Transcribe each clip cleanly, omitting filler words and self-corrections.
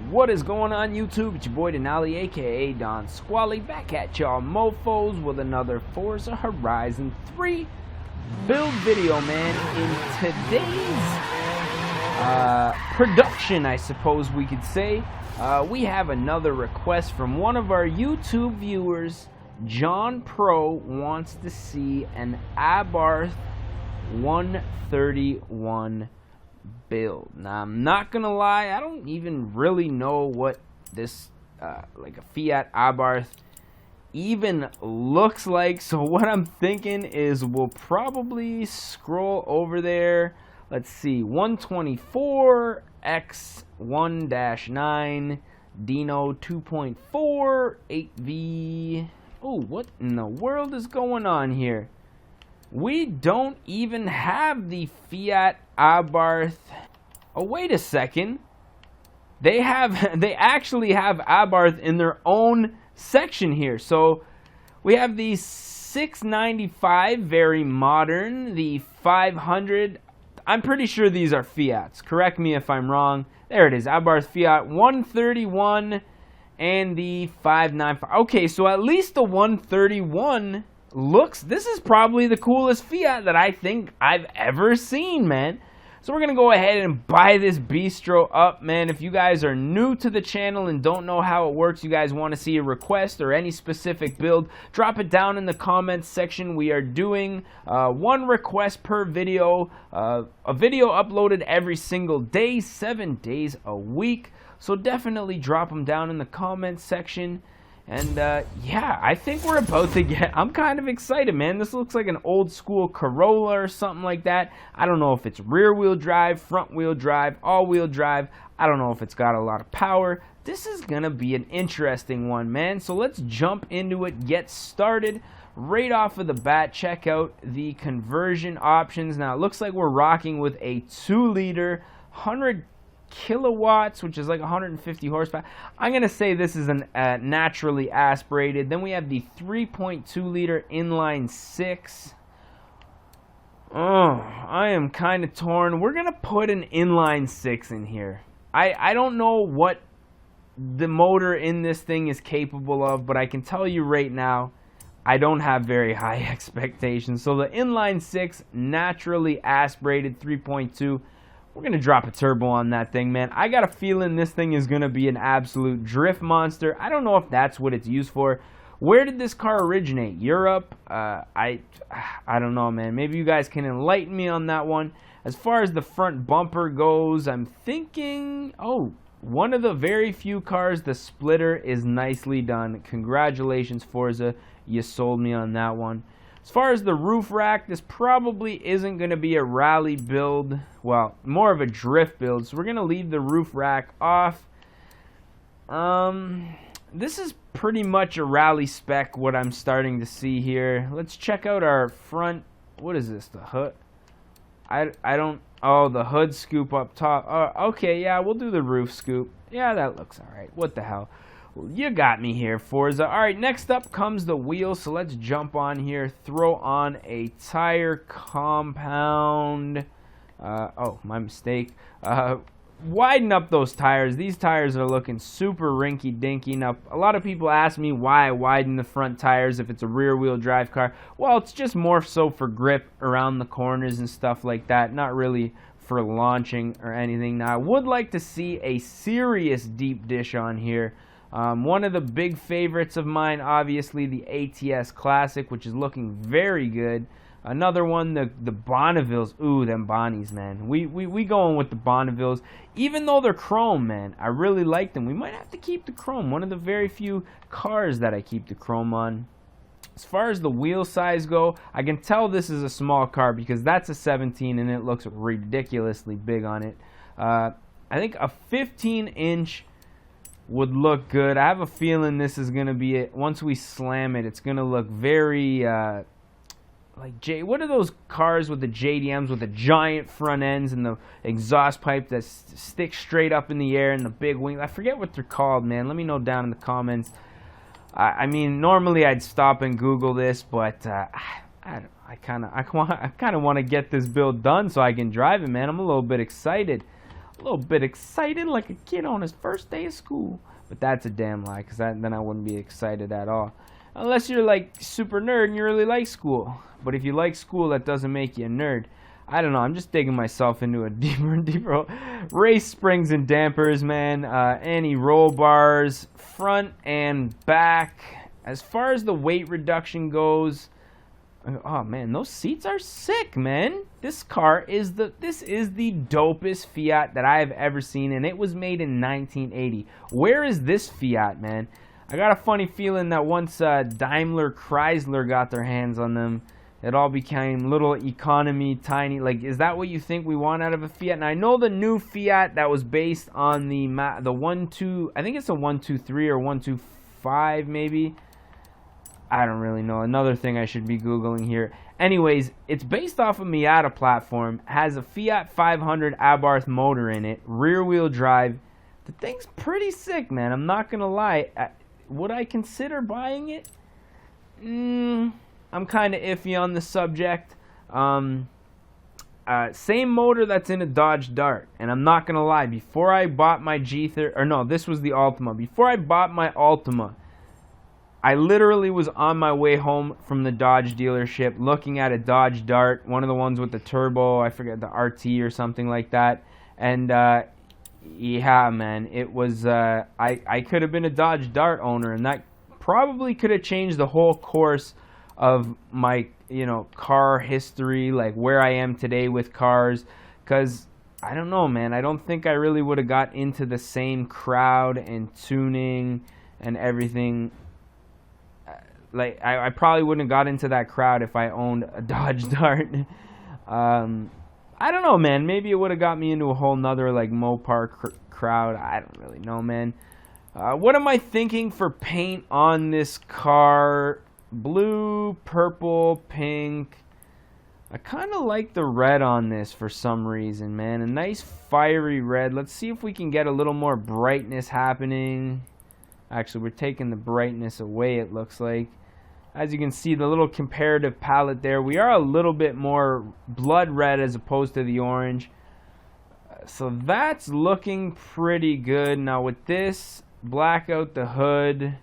What is going on, YouTube? It's your boy Denali, aka Don Squally, back at y'all mofos with another Forza Horizon 3 build video, man. In today's production, I suppose we could say, we have another request from one of our YouTube viewers. John Pro wants to see an Abarth 131 build. Now, I'm not gonna lie, I don't even really know what this like a Fiat Abarth even looks like, so what I'm thinking is we'll probably scroll over there. Let's see, 124 X1-9 Dino 2.4 8V. Oh, what in the world is going on here? We don't even have the Fiat Abarth. Oh, wait a second. They actually have Abarth in their own section here. So we have the 695, very modern, the 500. I'm pretty sure these are Fiats. Correct me if I'm wrong. There it is, Abarth Fiat 131 and the 595. Okay, so at least the 131 looks, this is probably the coolest Fiat that I think I've ever seen, man. So we're gonna go ahead and buy this bistro up, man. If you guys are new to the channel and don't know how it works, you guys want to see a request or any specific build, drop it down in the comments section. We are doing one request per video, a video uploaded every single day, 7 days a week. So definitely drop them down in the comments section. And yeah, I think we're about to get, I'm kind of excited, man. This looks like an old school Corolla or something like that. I don't know if it's rear wheel drive, front wheel drive, all wheel drive. I don't know if it's got a lot of power. This is gonna be an interesting one, man. So let's jump into it, get started. Right off of the bat, check out the conversion options. Now it looks like we're rocking with a 2-liter 100 kilowatts, which is like 150 horsepower. I'm gonna say this is an naturally aspirated. Then we have the 3.2 liter inline 6. Oh, I am kind of torn. We're gonna put an inline 6 in here. I don't know what the motor in this thing is capable of, but I can tell you right now, I don't have very high expectations. So the inline 6, naturally aspirated 3.2. We're going to drop a turbo on that thing, man. I got a feeling this thing is going to be an absolute drift monster. I don't know if that's what it's used for. Where did this car originate? Europe? I don't know, man. Maybe you guys can enlighten me on that one. As far as the front bumper goes, I'm thinking, oh, one of the very few cars, the splitter is nicely done. Congratulations, Forza. You sold me on that one. As far as the roof rack, this probably isn't going to be a rally build. Well, more of a drift build. So we're going to leave the roof rack off. This is pretty much a rally spec, what I'm starting to see here. Let's check out our front. What is this? The hood? I don't. Oh, the hood scoop up top. Okay, yeah, we'll do the roof scoop. Yeah, that looks all right. What the hell? You got me here, Forza. Alright, next up comes the wheels, so let's jump on here, throw on a tire compound. Oh, my mistake. Widen up those tires. These tires are looking super rinky-dinky. Now, a lot of people ask me why I widen the front tires if it's a rear-wheel drive car. Well, it's just more so for grip around the corners and stuff like that, not really for launching or anything. Now, I would like to see a serious deep dish on here. One of the big favorites of mine, obviously, the ATS Classic, which is looking very good. Another one, the Bonnevilles. Ooh, them Bonnies, man. We going with the Bonnevilles. Even though they're chrome, man, I really like them. We might have to keep the chrome. One of the very few cars that I keep the chrome on. As far as the wheel size go, I can tell this is a small car because that's a 17 and it looks ridiculously big on it. I think a 15-inch would look good. I have a feeling this is gonna be it. Once we slam it, it's gonna look very like what are those cars with the JDMs with the giant front ends and the exhaust pipe that sticks straight up in the air and the big wing? I forget what they're called, man. Let me know down in the comments. I mean, normally I'd stop and Google this, but I kind of want to get this build done so I can drive it, man. I'm a little bit excited. A little bit excited like a kid on his first day of school. But that's a damn lie, because then I wouldn't be excited at all. Unless you're like super nerd and you really like school. But if you like school, that doesn't make you a nerd. I don't know, I'm just digging myself into a deeper and deeper hole. Race springs and dampers, man. Any roll bars, front and back. As far as the weight reduction goes, oh man, those seats are sick, man. This is the dopest Fiat that I have ever seen, and it was made in 1980. Where is this Fiat, man? I got a funny feeling that once Daimler Chrysler got their hands on them, it all became little economy, tiny. Like, is that what you think we want out of a Fiat? And I know the new Fiat that was based on the 1.2, I think it's a 1.23 or 1.25 maybe. I don't really know. Another thing I should be Googling here. Anyways, it's based off a Miata platform. Has a Fiat 500 Abarth motor in it. Rear wheel drive. The thing's pretty sick, man. I'm not going to lie. Would I consider buying it? I'm kind of iffy on the subject. Same motor that's in a Dodge Dart. And I'm not going to lie. Before I bought my G30... Or no, this was the Altima. Before I bought my Altima, I literally was on my way home from the Dodge dealership looking at a Dodge Dart, one of the ones with the turbo, I forget, the RT or something like that. And yeah, man, it was, I could have been a Dodge Dart owner, and that probably could have changed the whole course of my, car history, like where I am today with cars. Because, I don't know, man, I don't think I really would have got into the same crowd and tuning and everything. Like, I probably wouldn't have got into that crowd if I owned a Dodge Dart. I don't know, man. Maybe it would have got me into a whole nother, like, Mopar crowd. I don't really know, man. What am I thinking for paint on this car? Blue, purple, pink. I kind of like the red on this for some reason, man. A nice fiery red. Let's see if we can get a little more brightness happening. Actually, we're taking the brightness away, it looks like. As you can see, the little comparative palette there, we are a little bit more blood red as opposed to the orange. So that's looking pretty good. Now with this, black out the hood.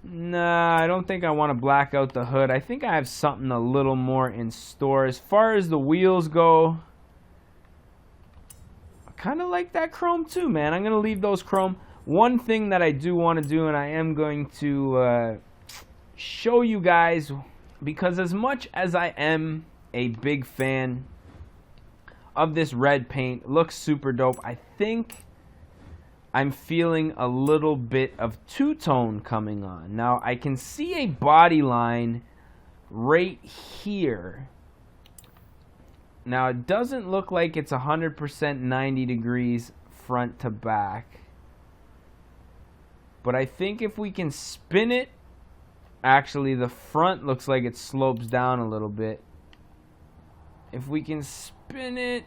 Nah, I don't think I want to black out the hood. I think I have something a little more in store. As far as the wheels go, I kind of like that chrome too, man. I'm going to leave those chrome. One thing that I do want to do, and I am going to show you guys, because as much as I am a big fan of this red paint, it looks super dope, I think I'm feeling a little bit of two-tone coming on. Now, I can see a body line right here. Now, it doesn't look like it's 100% 90 degrees front to back. But I think if we can spin it, actually the front looks like it slopes down a little bit. If we can spin it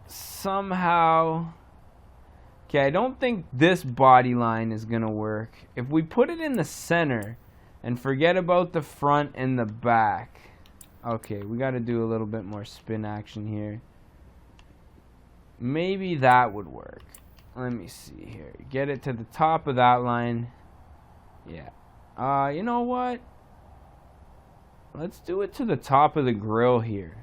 somehow. Okay, I don't think this body line is going to work. If we put it in the center and forget about the front and the back. Okay, we got to do a little bit more spin action here. Maybe that would work. Let me see here. Get it to the top of that line. Yeah. You know what? Let's do it to the top of the grill here.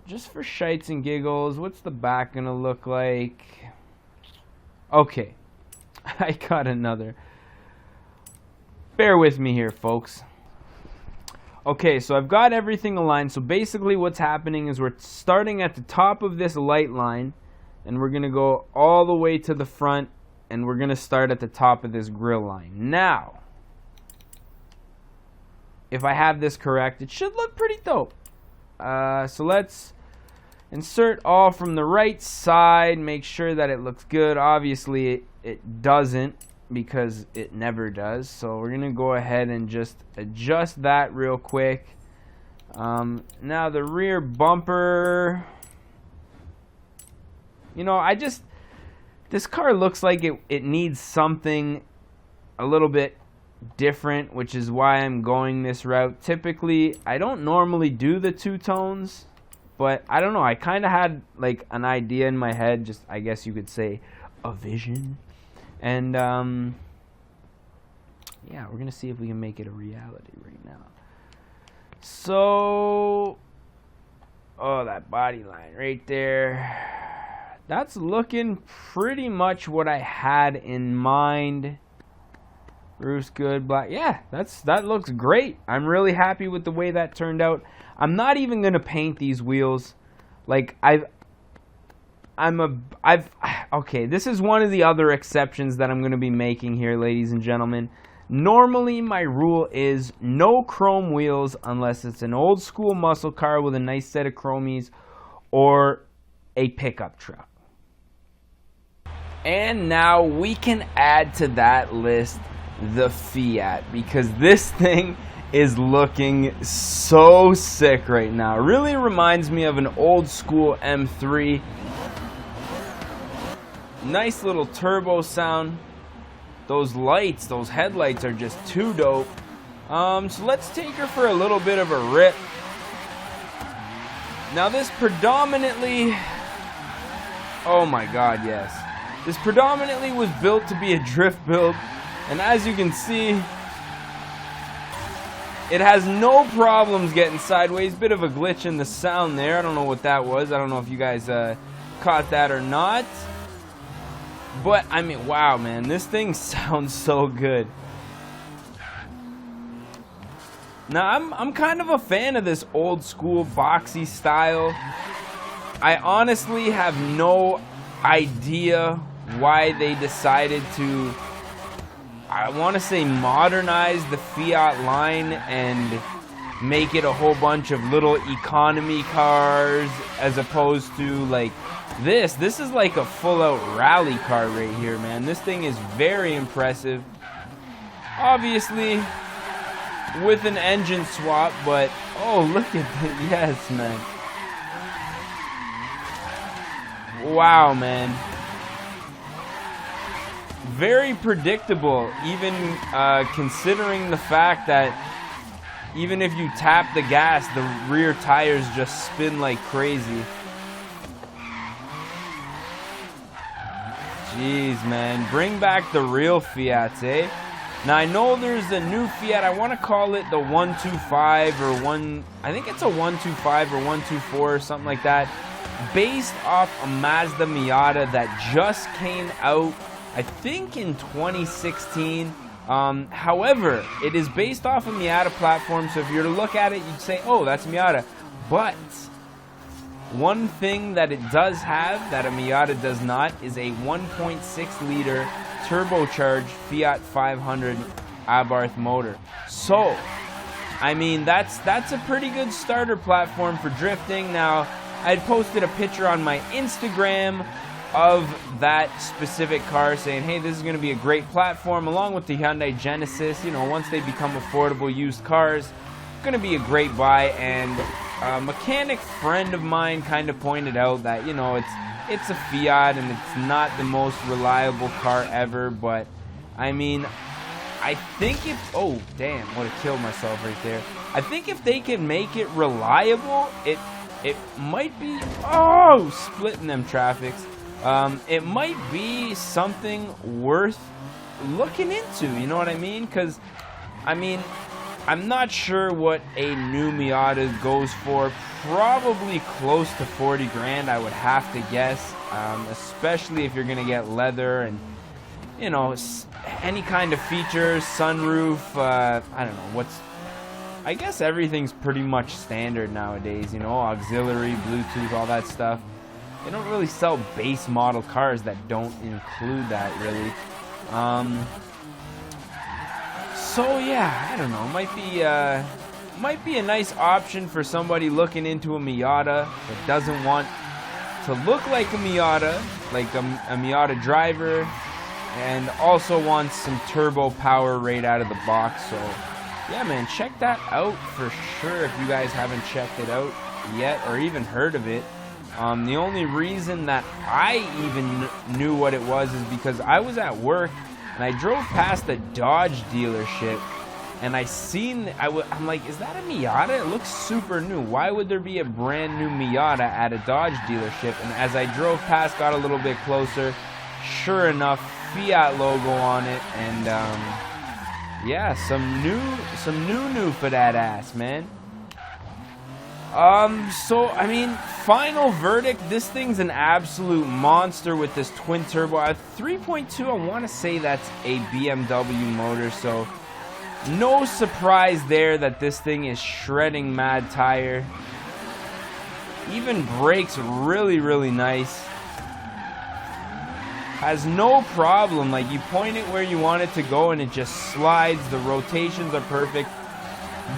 Just for shites and giggles. What's the back gonna look like? Okay. I got another. Bear with me here, folks. Okay, so I've got everything aligned. So basically what's happening is we're starting at the top of this light line. And we're going to go all the way to the front. And we're going to start at the top of this grill line. Now, if I have this correct, it should look pretty dope. So let's insert all from the right side. Make sure that it looks good. Obviously, it doesn't, because it never does. So we're going to go ahead and just adjust that real quick. Now the rear bumper... this car looks like it needs something a little bit different, which is why I'm going this route. Typically, I don't normally do the two tones. but I don't know. I kind of had like an idea in my head, just I guess you could say a vision. And yeah, we're gonna see if we can make it a reality right now. So, oh, that body line right there. That's looking pretty much what I had in mind. Roof's good, black. Yeah, that looks great. I'm really happy with the way that turned out. I'm not even gonna paint these wheels. Like okay, this is one of the other exceptions that I'm gonna be making here, ladies and gentlemen. Normally my rule is no chrome wheels unless it's an old school muscle car with a nice set of chromies or a pickup truck. And now we can add to that list the Fiat, because this thing is looking so sick right now. It really reminds me of an old school M3. Nice little turbo sound. Those lights, those headlights are just too dope. So let's take her for a little bit of a rip. Now this predominantly, oh my god, yes. This predominantly was built to be a drift build. And as you can see, it has no problems getting sideways. Bit of a glitch in the sound there. I don't know what that was. I don't know if you guys caught that or not. But, I mean, wow, man. This thing sounds so good. Now, I'm kind of a fan of this old school boxy style. I honestly have no idea why they decided to, I want to say, modernize the Fiat line and make it a whole bunch of little economy cars as opposed to like this is like a full-out rally car right here, man. This thing is very impressive. Obviously with an engine swap, but oh, look at that. Yes, man. Wow, man. Very predictable, even considering the fact that even if you tap the gas, the rear tires just spin like crazy. Jeez, man. Bring back the real Fiats, eh? Now, I know there's a new Fiat. I want to call it the 125 or I think it's a 125 or 124 or something like that. Based off a Mazda Miata that just came out, I think in 2016. However, it is based off a Miata platform, so if you were to look at it, you'd say, oh, that's Miata. But one thing that it does have that a Miata does not is a 1.6 liter turbocharged Fiat 500 Abarth motor. So, I mean, that's a pretty good starter platform for drifting. Now, I posted a picture on my Instagram of that specific car saying, hey, this is going to be a great platform along with the Hyundai Genesis. You know, once they become affordable used cars, it's going to be a great buy. And a mechanic friend of mine kind of pointed out that, you know, it's a Fiat and it's not the most reliable car ever, but I mean, I think if, oh damn, would have killed myself right there. I think if they can make it reliable, it might be, oh, splitting them traffics. It might be something worth looking into, you know what I mean? Because, I mean, I'm not sure what a new Miata goes for. Probably close to 40 grand, I would have to guess. Especially if you're going to get leather and, you know, any kind of features, sunroof, I don't know, I guess everything's pretty much standard nowadays, you know, auxiliary, Bluetooth, all that stuff. They don't really sell base model cars that don't include that, really. So yeah, I don't know. Might be a nice option for somebody looking into a Miata that doesn't want to look like a Miata, like a Miata driver, and also wants some turbo power right out of the box. So yeah, man, check that out for sure if you guys haven't checked it out yet or even heard of it. The only reason that I even knew what it was is because I was at work and I drove past a Dodge dealership and I'm like, is that a Miata? It looks super new. Why would there be a brand new Miata at a Dodge dealership? And as I drove past, got a little bit closer, sure enough, Fiat logo on it, and yeah, some new for that ass, man. So I mean, final verdict, this thing's an absolute monster with this twin turbo. At 3.2, I want to say that's a BMW motor, so no surprise there that this thing is shredding mad tire. Even brakes really, really nice. Has no problem, like you point it where you want it to go and it just slides. The rotations are perfect.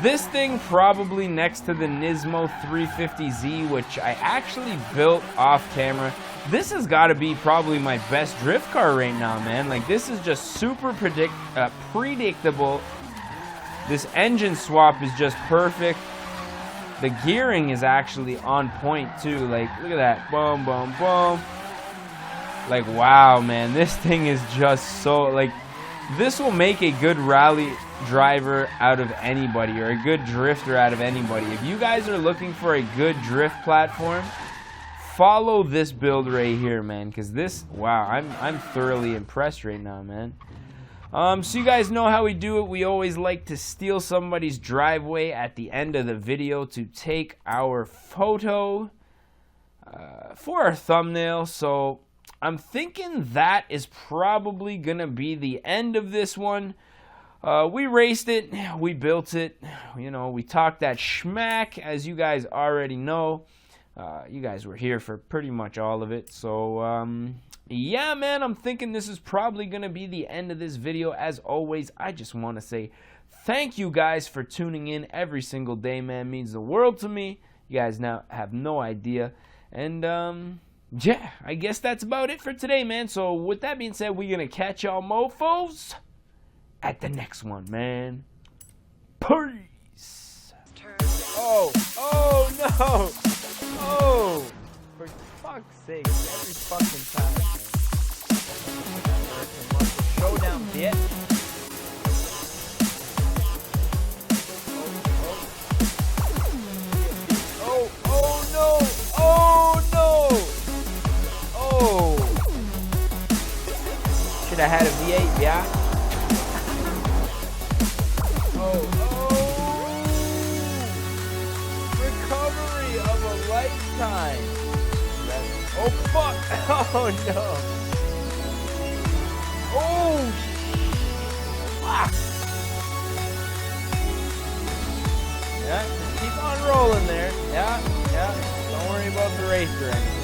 This thing probably next to the Nismo 350Z, which I actually built off camera. This has got to be probably my best drift car right now, man. Like, this is just super predictable. This engine swap is just perfect. The gearing is actually on point too. Like, look at that. Boom, boom, boom. Like, wow, man. This thing is just so, like, this will make a good rally driver out of anybody, or a good drifter out of anybody. If you guys are looking for a good drift platform, follow this build right here, man, because this, wow, I'm thoroughly impressed right now, man. So you guys know how we do it. We always like to steal somebody's driveway at the end of the video to take our photo for our thumbnail. So I'm thinking that is probably gonna be the end of this one. We raced it, we built it, you know, we talked that schmack, as you guys already know. You guys were here for pretty much all of it. So yeah, man, I'm thinking this is probably gonna be the end of this video. As always, I just want to say thank you guys for tuning in every single day, man. It means the world to me. You guys now have no idea. And yeah, I guess that's about it for today, man. So with that being said, we're gonna catch y'all mofos at the next one, man. Peace. Oh no. Oh, for fuck's sake, every fucking time. Showdown, bitch. Oh no. Oh. Should have had a V8, yeah. Recovery of a lifetime. Oh fuck! Oh no! Oh! Fuck! Yeah, just keep on rolling there. Yeah. Don't worry about the racer anymore.